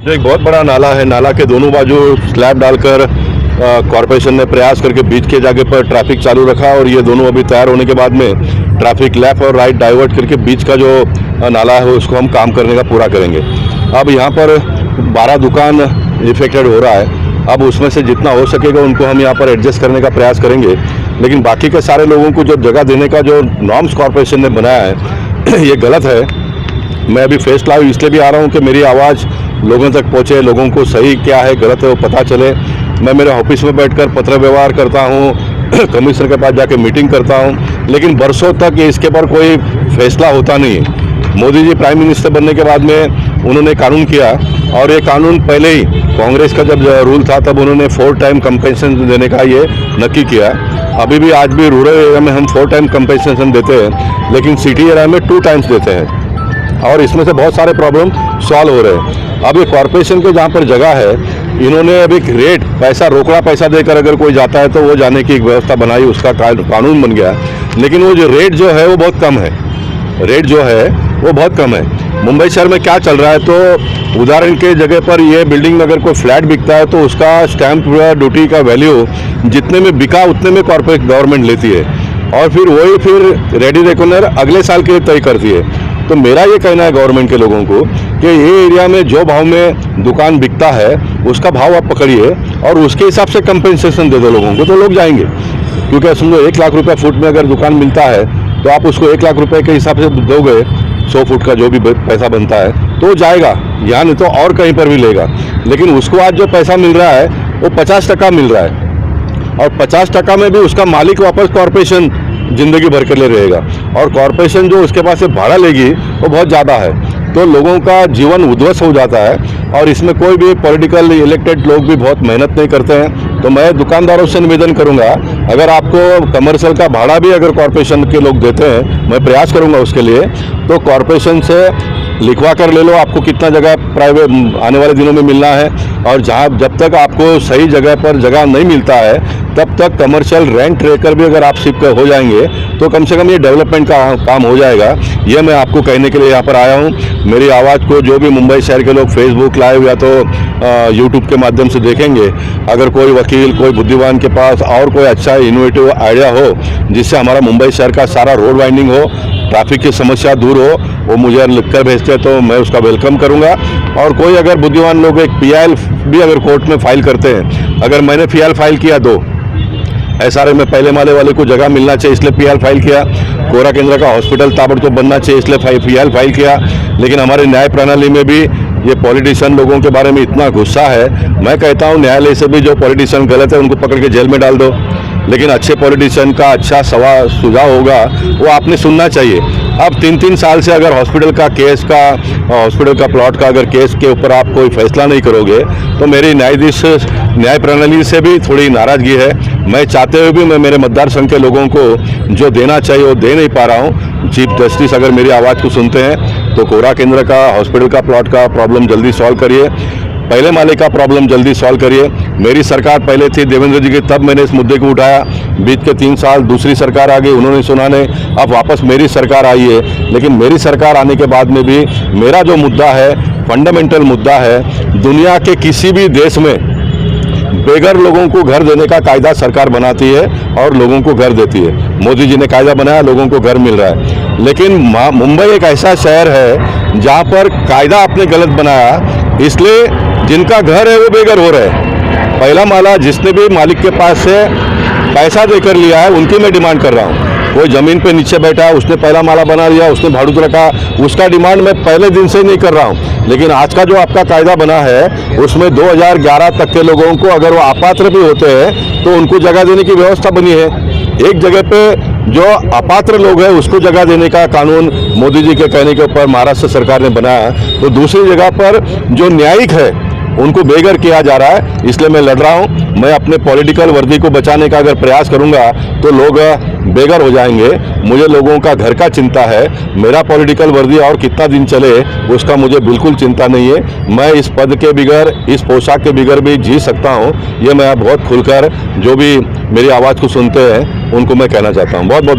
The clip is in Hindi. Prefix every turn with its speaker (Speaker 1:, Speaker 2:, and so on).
Speaker 1: जो एक बहुत बड़ा नाला है, नाला के दोनों बाजू स्लैब डालकर कॉरपोरेशन ने प्रयास करके बीच के जगह पर ट्रैफिक चालू रखा और ये दोनों अभी तैयार होने के बाद में ट्रैफिक लेफ्ट और राइट डाइवर्ट करके बीच का जो नाला है उसको हम काम करने का पूरा करेंगे। अब यहाँ पर 12 दुकान इफेक्टेड हो रहा है। अब उसमें से जितना हो सकेगा उनको हम यहाँ पर एडजस्ट करने का प्रयास करेंगे, लेकिन बाकी के सारे लोगों को जो जगह देने का जो नॉर्म्स कॉरपोरेशन ने बनाया है ये गलत है। मैं अभी फेस लाइव इसलिए भी आ रहा हूँ कि मेरी आवाज़ लोगों तक पहुँचे, लोगों को सही क्या है गलत है वो पता चले। मैं मेरे ऑफिस में बैठकर पत्र व्यवहार करता हूँ, कमिश्नर के पास जाके मीटिंग करता हूँ, लेकिन बरसों तक इसके पर कोई फैसला होता नहीं है। मोदी जी प्राइम मिनिस्टर बनने के बाद में उन्होंने कानून किया और ये कानून पहले ही कांग्रेस का जब रूल था तब उन्होंने 4 टाइम कंपेंसेशन देने का ये नक्की किया। अभी भी आज भी रूरल एरिया में हम 4 टाइम कंपेंसेशन देते हैं, लेकिन सिटी एरिया में 2 टाइम्स देते हैं और इसमें से बहुत सारे प्रॉब्लम सॉल्व हो रहे हैं। अब ये कॉरपोरेशन के जहाँ पर जगह है, इन्होंने अभी रेट पैसा रोकड़ा पैसा देकर अगर कोई जाता है तो वो जाने की एक व्यवस्था बनाई, उसका कानून बन गया, लेकिन वो जो रेट जो है वो बहुत कम है। रेट जो है वो बहुत कम है। मुंबई शहर में क्या चल रहा है, तो उदाहरण के जगह पर ये बिल्डिंग में अगर कोई फ्लैट बिकता है तो उसका स्टैंप ड्यूटी का वैल्यू जितने में बिका उतने में कॉर्पोरेट गवर्नमेंट लेती है और फिर वही फिर रेडी रेकनर अगले साल के लिए तय करती है। तो मेरा ये कहना है गवर्नमेंट के लोगों को कि ये एरिया में जो भाव में दुकान बिकता है उसका भाव आप पकड़िए और उसके हिसाब से कंपेंसेशन दे दो लोगों को, तो लोग जाएंगे। क्योंकि समझो 1 लाख रुपया फुट में अगर दुकान मिलता है तो आप उसको 1 लाख रुपये के हिसाब से दोगे, 100 फुट का जो भी पैसा बनता है तो जाएगा, यहाँ नहीं तो और कहीं पर भी लेगा। लेकिन उसको आज जो पैसा मिल रहा है वो 50% मिल रहा है और 50% में भी उसका मालिक वापस कॉरपोरेशन जिंदगी भर के लिए रहेगा और कॉरपोरेशन जो उसके पास से भाड़ा लेगी वो बहुत ज़्यादा है, तो लोगों का जीवन उद्ध्वस्त हो जाता है और इसमें कोई भी पॉलिटिकल इलेक्टेड लोग भी बहुत मेहनत नहीं करते हैं। तो मैं दुकानदारों से निवेदन करूंगा, अगर आपको कमर्शियल का भाड़ा भी अगर कॉरपोरेशन के लोग देते हैं, मैं प्रयास करूंगा उसके लिए, तो कॉरपोरेशन से लिखवा कर ले लो आपको कितना जगह प्राइवेट आने वाले दिनों में मिलना है, और जहाँ जब तक आपको सही जगह पर जगह नहीं मिलता है तब तक कमर्शियल रेंट लेकर भी अगर आप शिफ्ट हो जाएंगे तो कम से कम ये डेवलपमेंट का काम हो जाएगा। ये मैं आपको कहने के लिए यहाँ पर आया हूँ। मेरी आवाज़ को जो भी मुंबई शहर के लोग फेसबुक लाइव या तो यूट्यूब के माध्यम से देखेंगे, अगर कोई वकील कोई बुद्धिमान के पास और कोई अच्छा इनोवेटिव आइडिया हो जिससे हमारा मुंबई शहर का सारा रोड वाइंडिंग हो, ट्रैफिक की समस्या दूर हो, वो मुझे लिखकर भेजते हैं तो मैं उसका वेलकम करूंगा। और कोई अगर बुद्धिमान लोग एक PIL भी अगर कोर्ट में फाइल करते हैं, अगर मैंने PIL फाइल किया तो SRA में पहले माले वाले को जगह मिलना चाहिए इसलिए PIL फाइल किया, कोरा केंद्र का हॉस्पिटल ताबड़तोड़ बनना चाहिए इसलिए PIL फाइल किया, लेकिन हमारे न्याय प्रणाली में भी ये पॉलिटिशियन लोगों के बारे में इतना गुस्सा है। मैं कहता हूँ न्यायालय से भी जो पॉलिटिशियन गलत है उनको पकड़ के जेल में डाल दो, लेकिन अच्छे पॉलिटिशियन का अच्छा सुझाव होगा वो आपने सुनना चाहिए। अब 3-3 साल से अगर हॉस्पिटल का प्लॉट का अगर केस के ऊपर आप कोई फैसला नहीं करोगे तो मेरी न्याय प्रणाली से भी थोड़ी नाराज़गी है। मैं चाहते हुए भी मैं मेरे मतदार संघ के लोगों को जो देना चाहिए वो दे नहीं पा रहा हूँ। चीफ जस्टिस अगर मेरी आवाज़ को सुनते हैं तो कोरा केंद्र का हॉस्पिटल का प्लॉट का प्रॉब्लम जल्दी सॉल्व करिए, पहले माले का प्रॉब्लम जल्दी सॉल्व करिए। मेरी सरकार पहले थी देवेंद्र जी की, तब मैंने इस मुद्दे को उठाया, बीत के 3 साल दूसरी सरकार आ गई, उन्होंने सुना नहीं, अब वापस मेरी सरकार आई है। लेकिन मेरी सरकार आने के बाद में भी मेरा जो मुद्दा है फंडामेंटल मुद्दा है, दुनिया के किसी भी देश में बेघर लोगों को घर देने का कायदा सरकार बनाती है और लोगों को घर देती है। मोदी जी ने कायदा बनाया, लोगों को घर मिल रहा है। लेकिन मुंबई एक ऐसा शहर है जहाँ पर कायदा आपने गलत बनाया, इसलिए जिनका घर है वो बेघर हो रहे हैं। पहला माला जिसने भी मालिक के पास से पैसा देकर लिया है उनकी मैं डिमांड कर रहा हूँ। कोई ज़मीन पे नीचे बैठा है उसने पहला माला बना लिया, उसने भाड़ू रखा, उसका डिमांड मैं पहले दिन से नहीं कर रहा हूँ। लेकिन आज का जो आपका कायदा बना है उसमें 2011 तक के लोगों को अगर वो अपात्र भी होते हैं तो उनको जगह देने की व्यवस्था बनी है। एक जगह पे जो अपात्र लोग हैं उसको जगह देने का कानून मोदी जी के कहने के ऊपर महाराष्ट्र सरकार ने बनाया, तो दूसरी जगह पर जो न्यायिक है उनको बेघर किया जा रहा है। इसलिए मैं लड़ रहा हूँ। मैं अपने पॉलिटिकल वर्दी को बचाने का अगर प्रयास करूँगा तो लोग बेघर हो जाएंगे। मुझे लोगों का घर का चिंता है, मेरा पॉलिटिकल वर्दी और कितना दिन चले उसका मुझे बिल्कुल चिंता नहीं है। मैं इस पद के बिगर, इस पोशाक के बिगर भी जी सकता हूँ। ये मैं बहुत खुलकर जो भी मेरी आवाज़ को सुनते हैं उनको मैं कहना चाहता हूँ। बहुत बहुत